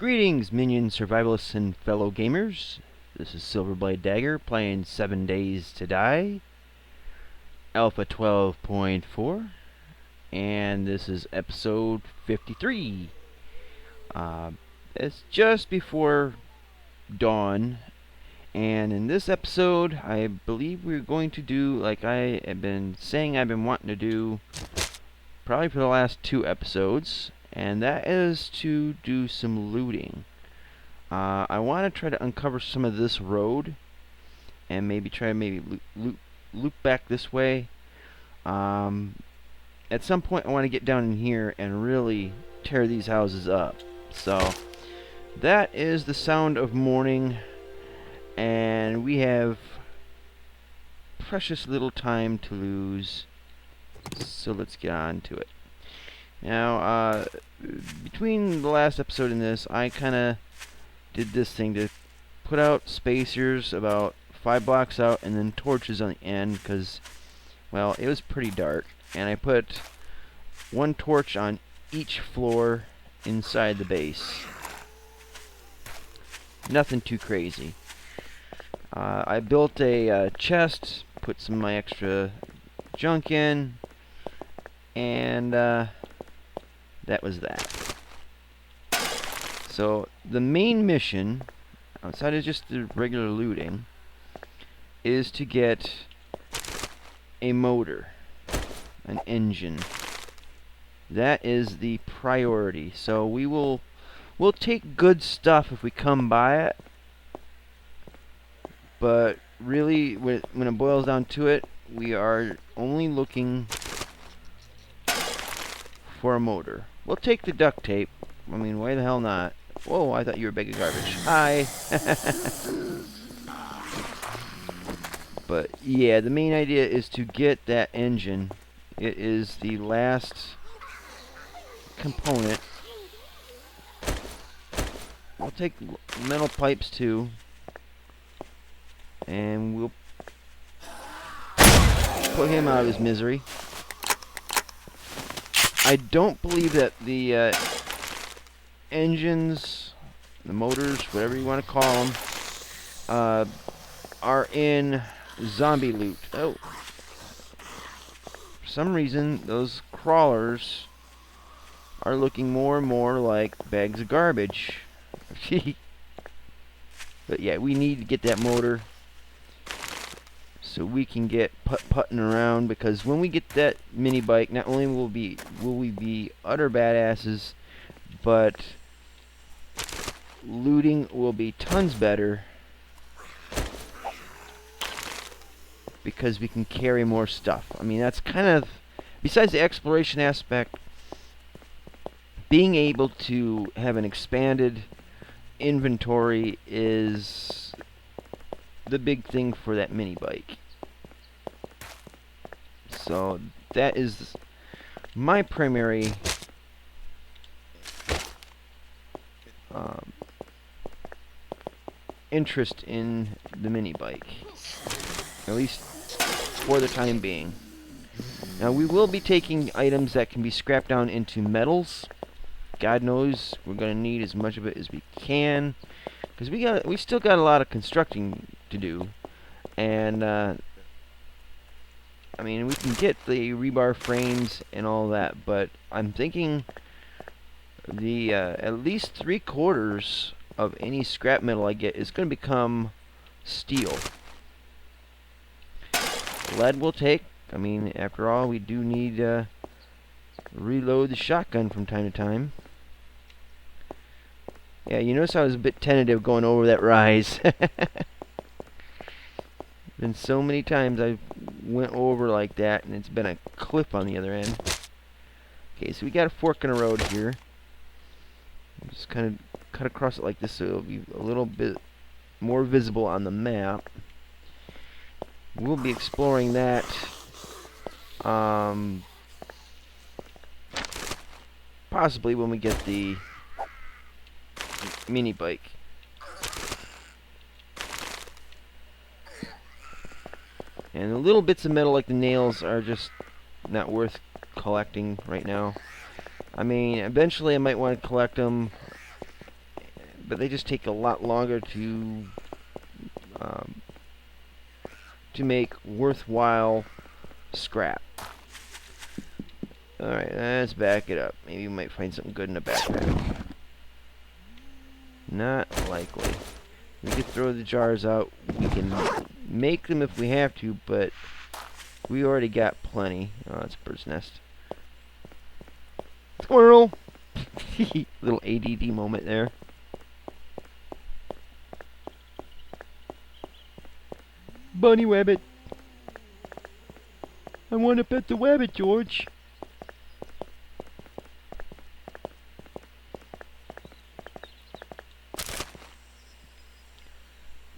Greetings, minion survivalists and fellow gamers. This is Silverblade Dagger playing 7 Days to Die, Alpha 12.4, and this is episode 53. It's just before dawn, and in this episode, I believe we're going to do, like I have been saying I've been wanting to do, probably for the last 2 episodes, and that is to do some looting. I want to try to uncover some of this road and maybe try to loop back this way. At some point I want to get down in here and really tear these houses up. So that is the sound of morning, and we have precious little time to lose, so let's get on to it. Now, between the last episode and this, I kind of did this thing to put out spacers about 5 blocks out and then torches on the end because, well, it was pretty dark. And I put 1 torch on each floor inside the base. Nothing too crazy. I built a chest, put some of my extra junk in, and that was that. So the main mission, outside of just the regular looting, is to get a motor, an engine. That is the priority. So we'll take good stuff if we come by it, but really when it boils down to it, we are only looking for a motor. We'll take the duct tape. I mean, why the hell not? Whoa, I thought you were a bag of garbage. Hi! But, yeah, the main idea is to get that engine. It is the last component. We'll take metal pipes, too. And we'll put him out of his misery. I don't believe that the engines, the motors, whatever you want to call them, are in zombie loot. Oh. For some reason, those crawlers are looking more and more like bags of garbage. But yeah, we need to get that motor so we can get putting around, because when we get that mini bike, not only will we be utter badasses, but looting will be tons better because we can carry more stuff. I mean, that's kind of, besides the exploration aspect, being able to have an expanded inventory is the big thing for that mini bike. So that is my primary interest in the mini bike, at least for the time being. Now we will be taking items that can be scrapped down into metals. God knows we're going to need as much of it as we can, because we still got a lot of constructing to do. And I mean, we can get the rebar frames and all that, but I'm thinking the at least 3/4 of any scrap metal I get is going to become steel. Lead will take. I mean, after all, we do need to reload the shotgun from time to time. Yeah, you notice I was a bit tentative going over that rise. Been so many times I went over like that, and it's been a cliff on the other end. Okay, so we got a fork in the road here. Just kind of cut across it like this so it'll be a little bit more visible on the map. We'll be exploring that possibly when we get the mini bike. And the little bits of metal like the nails are just not worth collecting right now. I mean, eventually I might want to collect them but they just take a lot longer to make worthwhile scrap. Alright, let's back it up. Maybe we might find something good in the backpack. Not likely. We could throw the jars out. We can make them if we have to, but we already got plenty. Oh, that's a bird's nest. Squirrel! Little ADD moment there. Bunny rabbit. I want to pet the rabbit, George.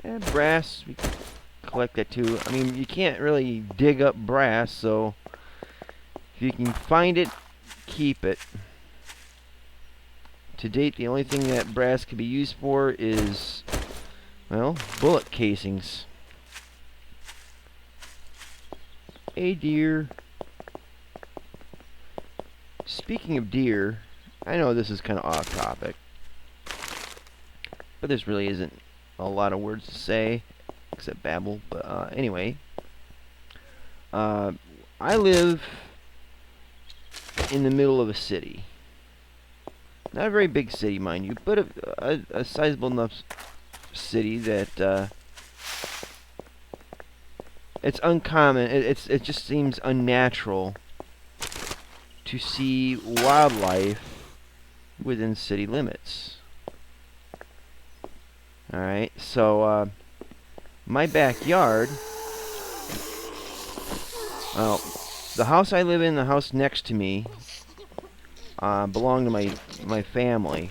And brass, we can collect that too. I mean, you can't really dig up brass, so if you can find it, keep it. To date, the only thing that brass can be used for is, well, bullet casings. A deer. Speaking of deer, I know this is kind of off topic, but this really isn't a lot of words to say, except babble. But anyway, I live in the middle of a city. Not a very big city, mind you, but a sizable enough city that it's uncommon. It just seems unnatural to see wildlife within city limits. Alright, so my backyard, well, the house I live in, the house next to me, belong to my family,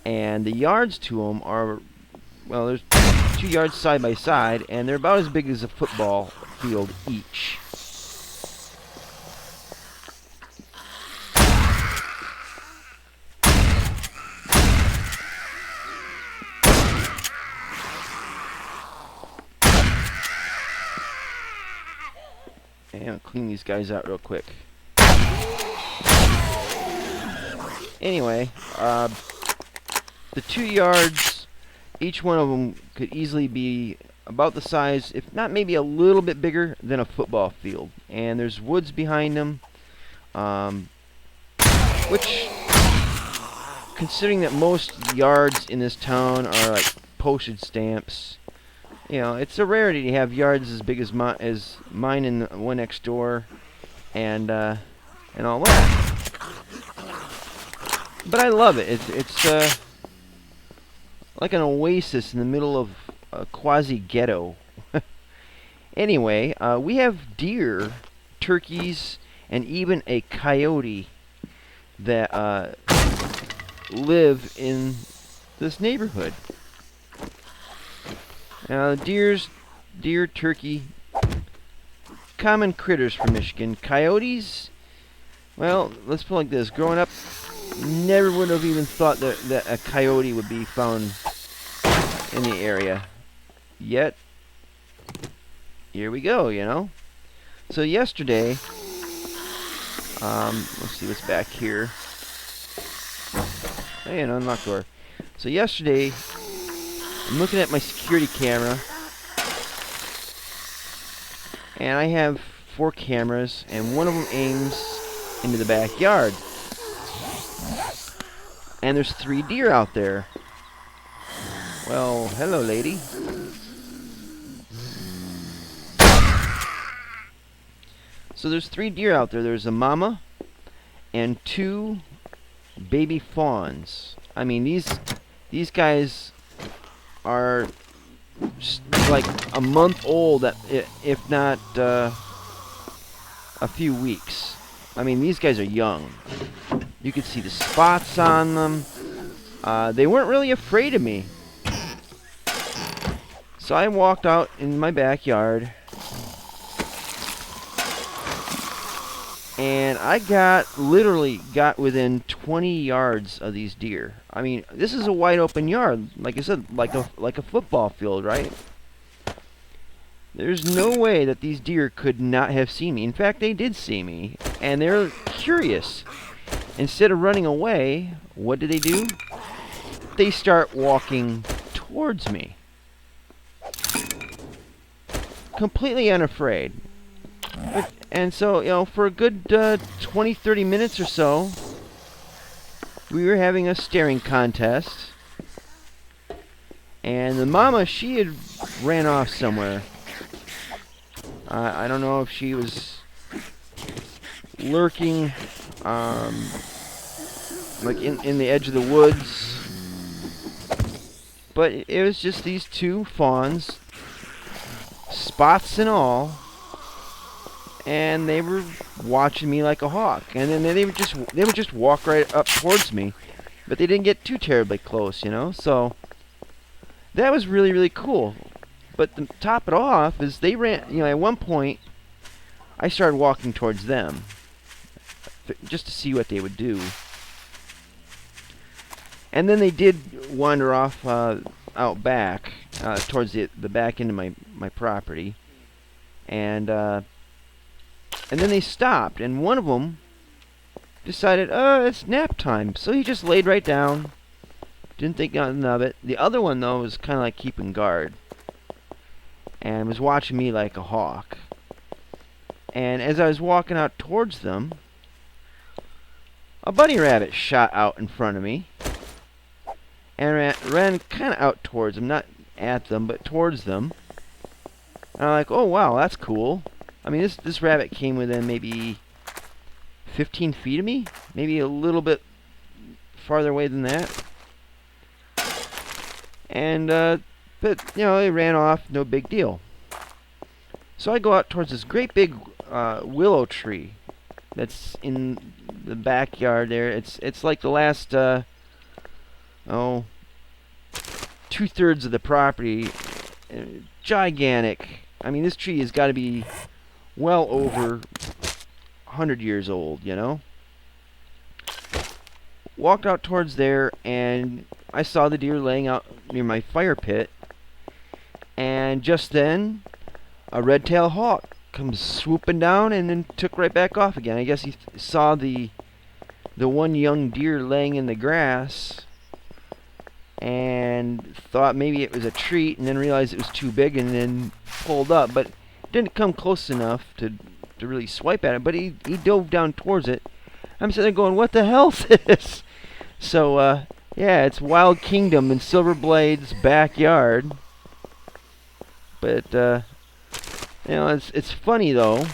and the yards to them are, well, there's 2 yards side by side, and they're about as big as a football field each. And I'll clean these guys out real quick. Anyway, the 2 yards, each one of them could easily be about the size, if not maybe a little bit bigger, than a football field. And there's woods behind them, which, considering that most yards in this town are like postage stamps, you know, it's a rarity to have yards as big as mine and the one next door, and all that. But I love it. It's like an oasis in the middle of a quasi-ghetto. Anyway, we have deer, turkeys, and even a coyote that live in this neighborhood. Deer, turkey, common critters from Michigan. Coyotes, well, let's put it like this. Growing up, never would have even thought that a coyote would be found in the area. Yet, here we go, you know. So yesterday, let's see what's back here. Hey, an unlocked door. So yesterday, I'm looking at my security camera, and I have 4 cameras, and one of them aims into the backyard. And there's 3 deer out there. Well, hello, lady. So there's 3 deer out there. There's a mama and 2 baby fawns. I mean, these guys are just like a month old, if not a few weeks. I mean, these guys are young. You could see the spots on them. They weren't really afraid of me. So I walked out in my backyard, and I literally got within 20 yards of these deer. I mean, this is a wide open yard, like I said, like a football field, right? There's no way that these deer could not have seen me. In fact, they did see me, and they're curious. Instead of running away, what do? they start walking towards me. Completely unafraid. And so, you know, for a good 20, 30 minutes or so, we were having a staring contest. And the mama, she had ran off somewhere. I don't know if she was lurking, like in the edge of the woods. But it was just these two fawns, spots and all, and they were watching me like a hawk. And then they would just walk right up towards me, but they didn't get too terribly close, you know. So that was really, really cool. But to top it off is they ran, you know, at one point I started walking towards them just to see what they would do. And then they did wander off out back towards the back end of my property. And then they stopped, and one of them decided, it's nap time. So he just laid right down. Didn't think nothing of it. The other one, though, was kind of like keeping guard and was watching me like a hawk. And as I was walking out towards them, a bunny rabbit shot out in front of me and ran kind of out towards them, not at them, but towards them. And I'm like, oh wow, that's cool. I mean, this rabbit came within maybe 15 feet of me, maybe a little bit farther away than that. And but you know, it ran off, no big deal. So I go out towards this great big willow tree that's in the backyard there. It's like the last 2/3 of the property. Gigantic. I mean, this tree has got to be well over 100 years old, you know. Walked out towards there, and I saw the deer laying out near my fire pit. And just then, a red-tailed hawk comes swooping down and then took right back off again. I guess he saw the one young deer laying in the grass and thought maybe it was a treat, and then realized it was too big and then pulled up, but didn't come close enough to really swipe at it. But he dove down towards it. I'm sitting there going, what the hell's this? So yeah, it's Wild Kingdom in Silverblade's backyard. But you know, it's funny though,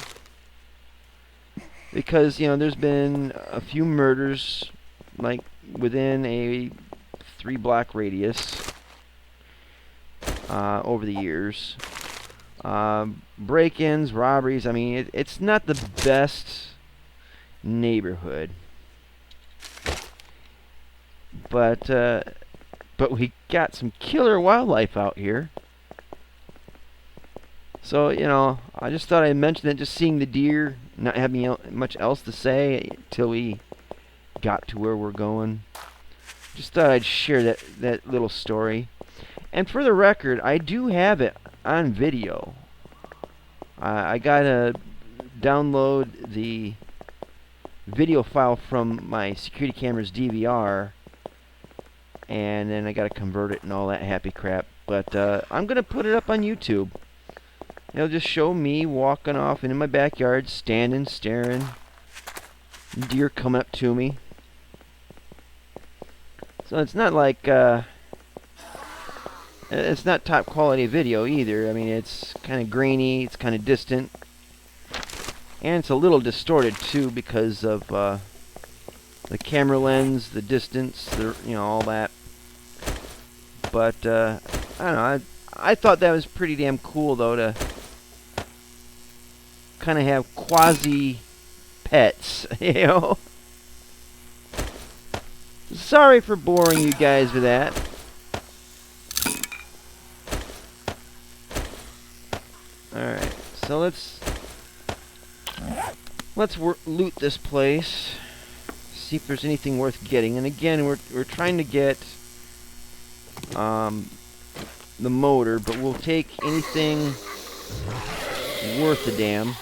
because you know there's been a few murders like within a 3-block radius over the years. Break-ins, robberies. I mean, it's not the best neighborhood, but we got some killer wildlife out here. So, you know, I just thought I'd mention it, just seeing the deer, not having much else to say until we got to where we're going. Just thought I'd share that little story. And for the record, I do have it on video. I gotta download the video file from my security camera's DVR, and then I gotta convert it and all that happy crap. But I'm gonna put it up on YouTube. It'll just show me walking off into my backyard, standing, staring, deer coming up to me. So it's not like it's not top quality video either. I mean, it's kind of grainy, it's kind of distant, and it's a little distorted too because of the camera lens, the distance, you know, all that. But I don't know. I thought that was pretty damn cool though, to kind of have quasi pets, you know. Sorry for boring you guys with that. Alright, so let's loot this place. See if there's anything worth getting. And again, we're trying to get the motor, but we'll take anything worth a damn.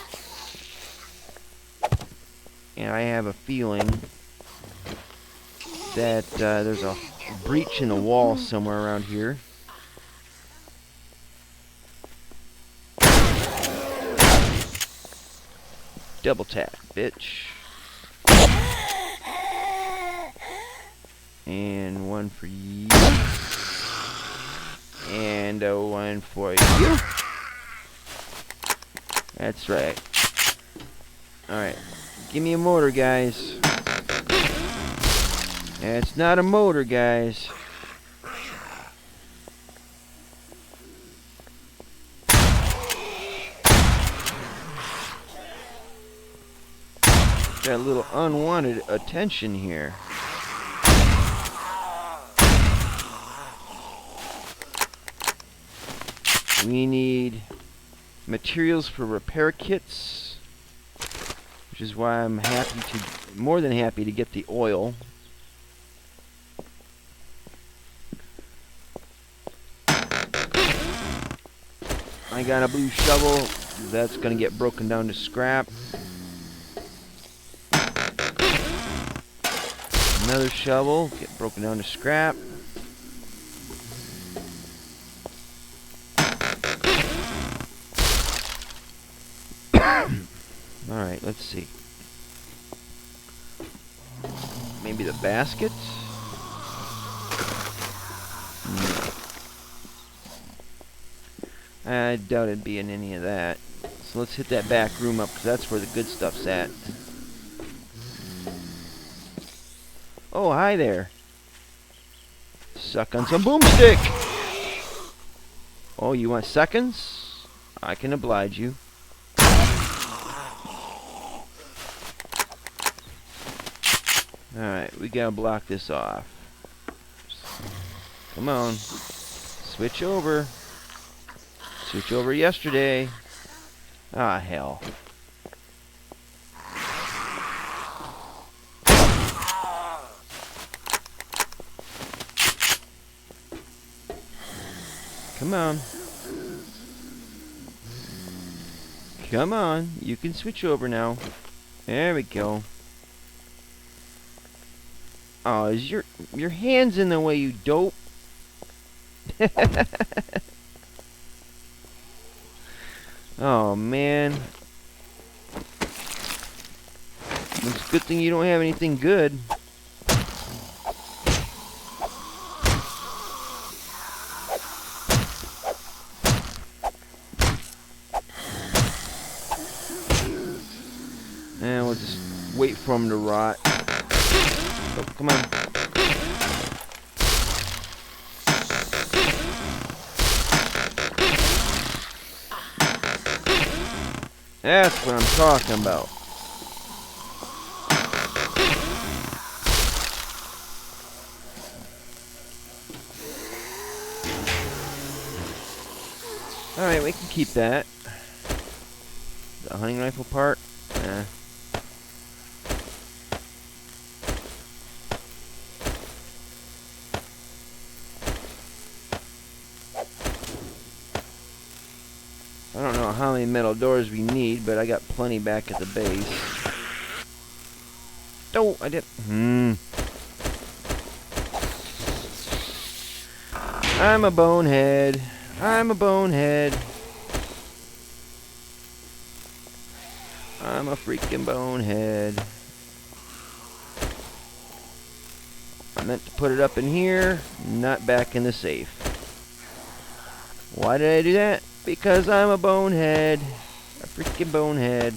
And I have a feeling that there's a breach in the wall somewhere around here. Double tap, bitch. And one for you. And one for you. That's right. Alright. Give me a motor, guys. It's not a motor, guys. Got a little unwanted attention here. We need materials for repair kits, which is why I'm more than happy to get the oil. I got a blue shovel. That's gonna get broken down to scrap. Another shovel, get broken down to scrap. Alright, let's see. Maybe the basket? No. I doubt it'd be in any of that. So let's hit that back room up, because that's where the good stuff's at. Oh, hi there. Suck on some boomstick! Oh, you want seconds? I can oblige you. Alright, we gotta block this off. Come on. Switch over. Switch over yesterday. Ah, hell. Come on. Come on. You can switch over now. There we go. Oh, is your hand's in the way, you dope? Oh, man. It's a good thing you don't have anything good. And we'll just wait for them to rot. Oh, come on. That's what I'm talking about. Alright, we can keep that. The hunting rifle part? Eh. I don't know how many metal doors we need, but I got plenty back at the base. Oh, I did. I'm a bonehead. I'm a bonehead. I'm a freaking bonehead. I meant to put it up in here, not back in the safe. Why did I do that? Because I'm a bonehead. A freaking bonehead.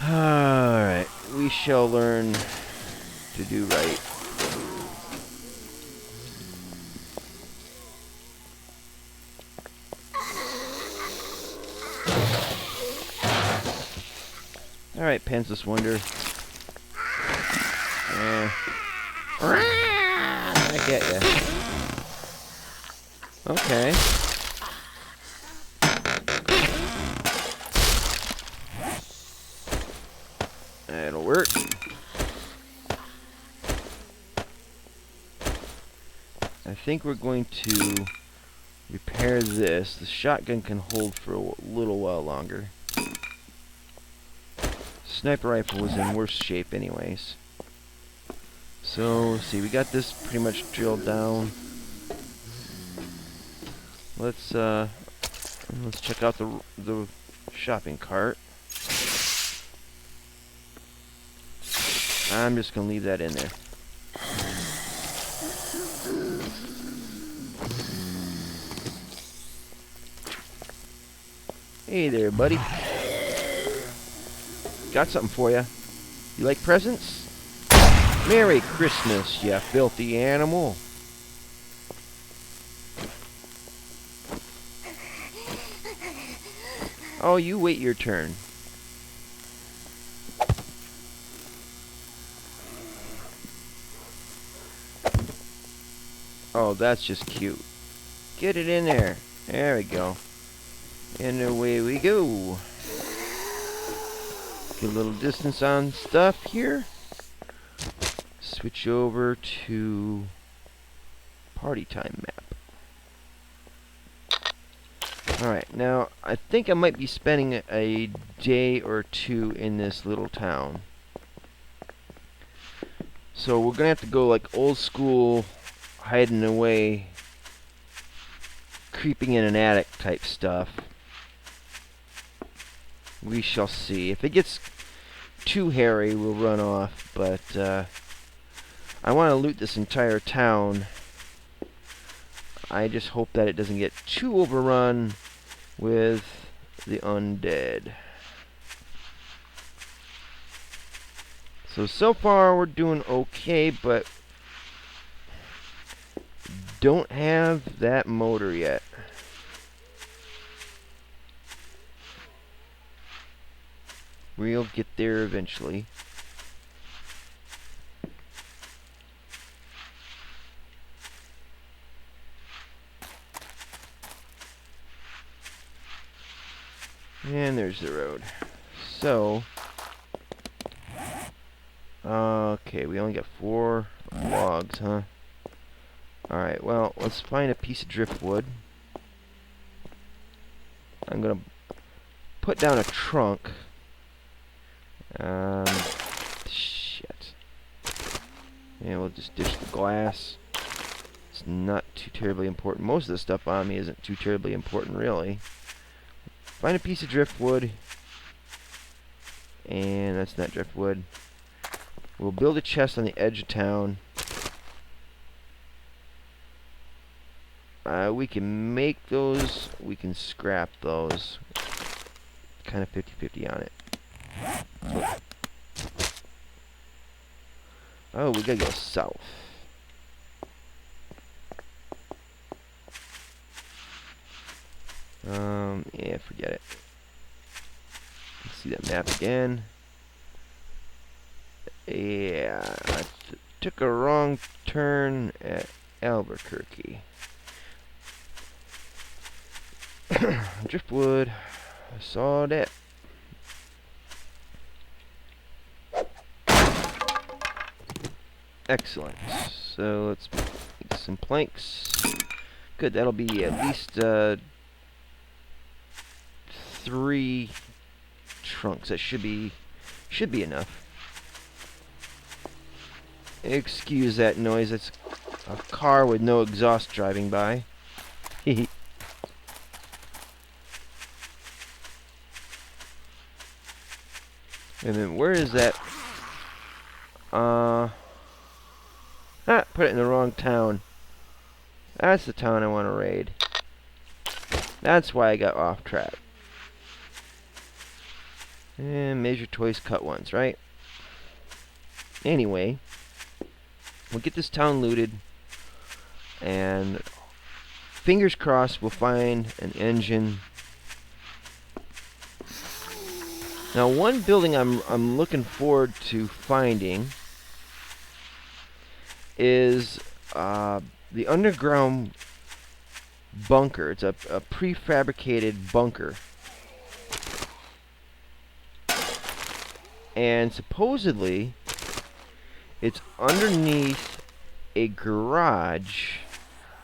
Alright, we shall learn to do right. Alright, Pantsless Wonder. I get ya. Okay. That'll work. I think we're going to repair this. The shotgun can hold for a little while longer. sniper rifle was in worse shape anyways. So, see, we got this pretty much drilled down. Let's check out the shopping cart. I'm just gonna leave that in there. Hey there, buddy. Got something for you. You like presents? Merry Christmas, you filthy animal. Oh, you wait your turn. Oh, that's just cute. Get it in there. There we go. And away we go. Get a little distance on stuff here. Switch over to party time map. Alright, now I think I might be spending a day or two in this little town. So we're gonna have to go like old school, hiding away, creeping in an attic type stuff. We shall see. If it gets too hairy, we'll run off, but I want to loot this entire town. I just hope that it doesn't get too overrun with the undead. So far we're doing okay, but don't have that motor yet. We'll get there eventually. And there's the road. So, okay, we only got 4 logs, huh? Alright, well, let's find a piece of driftwood. I'm gonna put down a trunk. Shit. Yeah, we'll just dish the glass. It's not too terribly important. Most of the stuff on me isn't too terribly important, really. Find a piece of driftwood. And that's not driftwood. We'll build a chest on the edge of town. We can make those. We can scrap those. Kind of 50-50 on it. Oh, we gotta go south. Yeah, forget it. Let's see that map again. Yeah, I took a wrong turn at Albuquerque. Driftwood. I saw that. Excellent. So let's make some planks. Good, that'll be at least 3 trunks. That should be enough. Excuse that noise. It's a car with no exhaust driving by. And then where is that? Put it in the wrong town. That's the town I want to raid. That's why I got off track. And measure twice, cut once, right? Anyway, we'll get this town looted, and fingers crossed we'll find an engine. Now, one building I'm looking forward to finding is the underground bunker. It's a prefabricated bunker. And supposedly, it's underneath a garage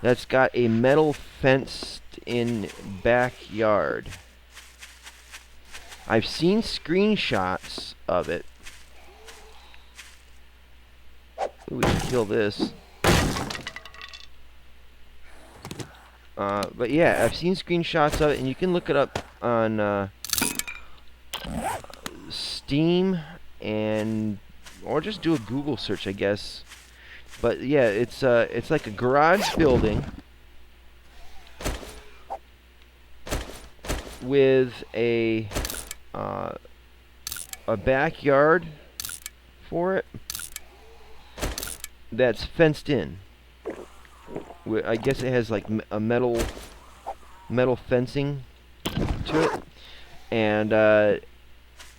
that's got a metal fenced-in backyard. I've seen screenshots of it. Ooh, we should kill this. But yeah, I've seen screenshots of it, and you can look it up on Steam, or just do a Google search, I guess. But yeah, it's like a garage building with a backyard for it that's fenced in. I guess it has like a metal fencing to it, and I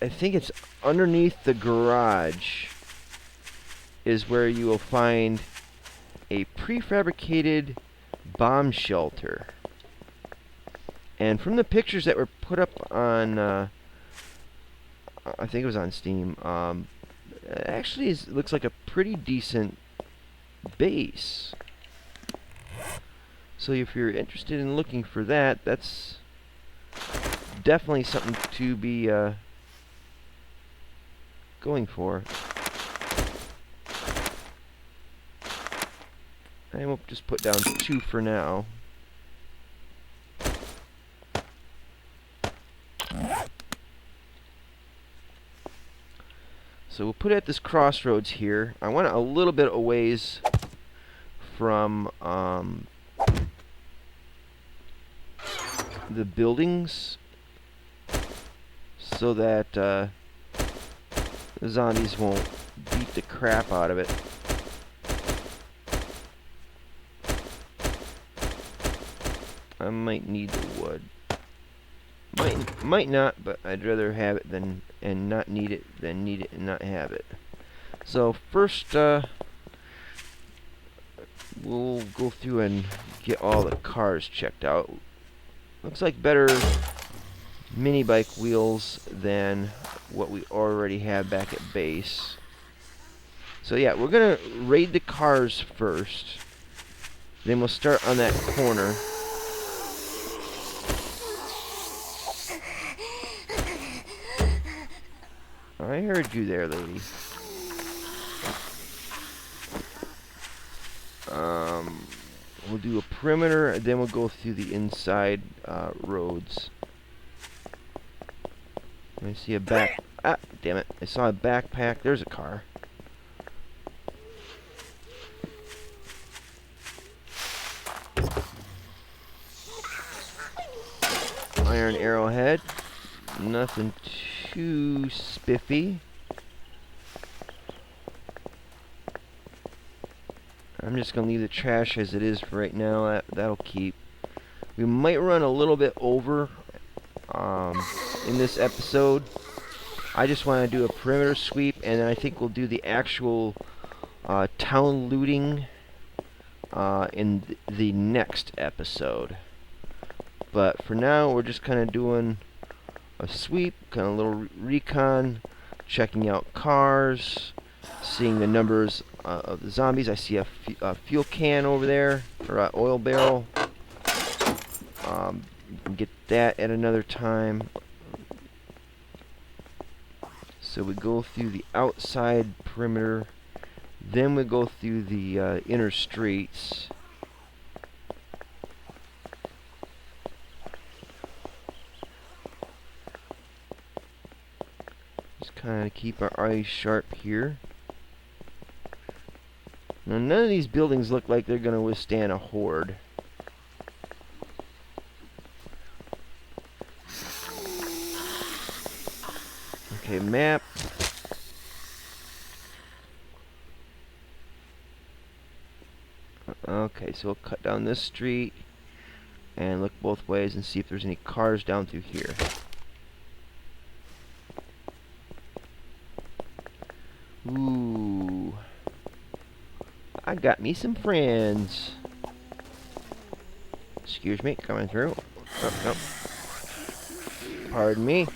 think it's underneath the garage is where you will find a prefabricated bomb shelter. And from the pictures that were put up on, I think it was on Steam, actually looks like a pretty decent base. So if you're interested in looking for that, that's definitely something to be going for. And we'll just put down 2 for now. So we'll put it at this crossroads here. I want it a little bit a ways from the buildings, so that the zombies won't beat the crap out of it. I might need the wood. Might not, but I'd rather have it and not need it than need it and not have it. So first, we'll go through and get all the cars checked out. Looks like better mini bike wheels than what we already have back at base. So yeah, we're gonna raid the cars first. Then we'll start on that corner. I heard you there, lady. We'll do a perimeter, and then we'll go through the inside roads. I see a back... Ah, damn it. I saw a backpack. There's a car. Iron arrowhead. Nothing too spiffy. I'm just going to leave the trash as it is for right now. That'll keep. We might run a little bit over in this episode. I just want to do a perimeter sweep, and then I think we'll do the actual town looting in the next episode. But for now, we're just kind of doing a sweep, kind of a little recon, checking out cars, seeing the numbers of the zombies. I see a fuel can over there, or oil barrel. We can get that at another time. So we go through the outside perimeter, then we go through the inner streets. Just kind of keep our eyes sharp here. Now, none of these buildings look like they're going to withstand a horde. Okay, map. Okay, so we'll cut down this street and look both ways and see if there's any cars down through here. Ooh. I got me some friends. Excuse me, coming through. Oh, no. Pardon me.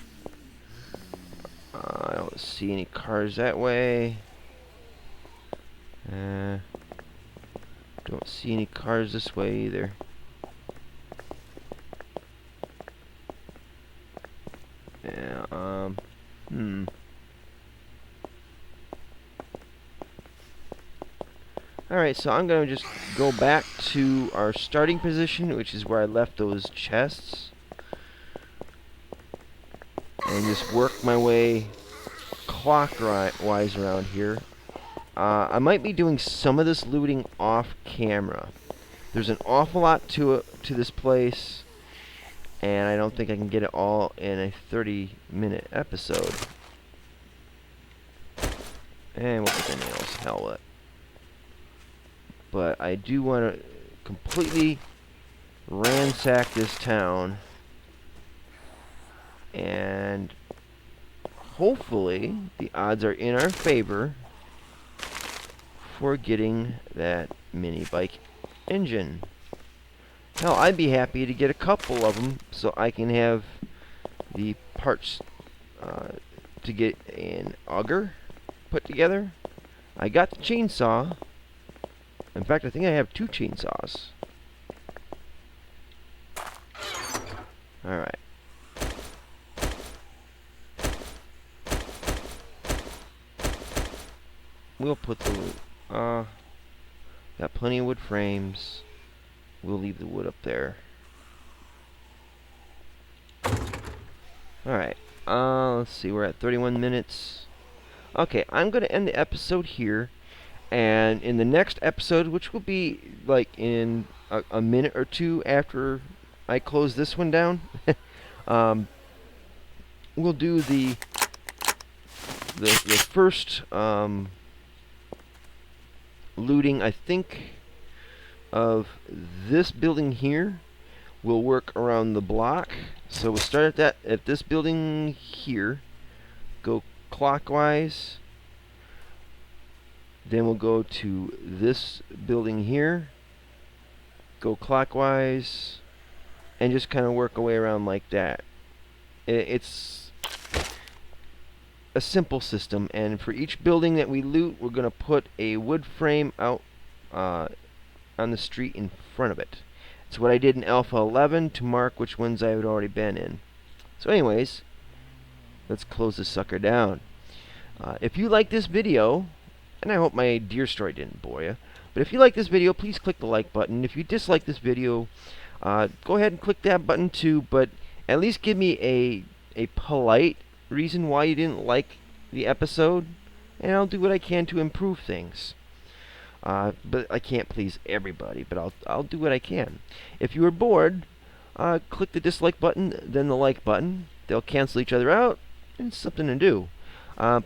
I don't see any cars that way. Don't see any cars this way either. Yeah, Alright, so I'm going to just go back to our starting position, which is where I left those chests. And just work my way clockwise around here. I might be doing some of this looting off camera. There's an awful lot to this place, and I don't think I can get it all in a 30-minute episode. And we'll put the nails. Hell with it. But I do want to completely ransack this town, and hopefully the odds are in our favor for getting that mini bike engine. Hell, I'd be happy to get a couple of them so I can have the parts to get an auger put together. I got the chainsaw. In fact, I think I have 2 chainsaws. Alright. We'll put the got plenty of wood frames. We'll leave the wood up there. Alright. Let's see, we're at 31 minutes. Okay, I'm going to end the episode here. And in the next episode, which will be like in a minute or two after I close this one down, we'll do the first looting, I think, of this building here. We'll work around the block. So we'll start at this building here, go clockwise. Then we'll go to this building here, go clockwise, and just kind of work our way around like that. It's a simple system, and for each building that we loot, we're going to put a wood frame out on the street in front of it. It's what I did in Alpha 11 to mark which ones I had already been in. So anyways, let's close this sucker down. If you like this video, and I hope my deer story didn't bore you, but if you like this video, please click the like button. If you dislike this video, go ahead and click that button too, but at least give me a polite reason why you didn't like the episode, and I'll do what I can to improve things. But I can't please everybody, but I'll do what I can. If you were bored, click the dislike button, then the like button. They'll cancel each other out, and it's something to do.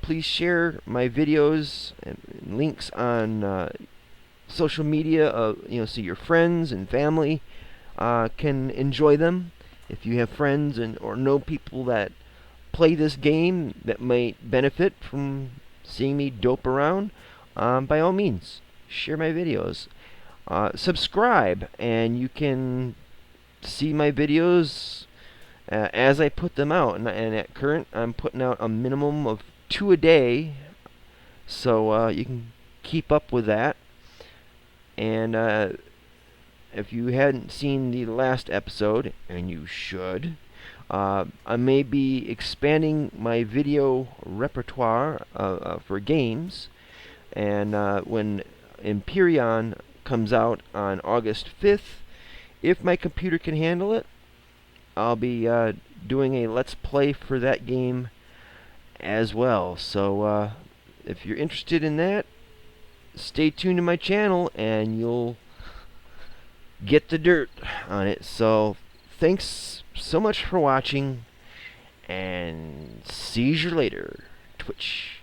Please share my videos and links on social media, so your friends and family can enjoy them. If you have friends or know people that play this game that might benefit from seeing me dope around, by all means, share my videos. Subscribe, and you can see my videos as I put them out. And at current, I'm putting out a minimum of 2 a day, so you can keep up with that. And if you hadn't seen the last episode, and you should, I may be expanding my video repertoire for games, and when Empyrean comes out on August 5th, if my computer can handle it, I'll be doing a Let's Play for that game as well. So if you're interested in that, stay tuned to my channel and you'll get the dirt on it. So thanks so much for watching, and see you later. Twitch.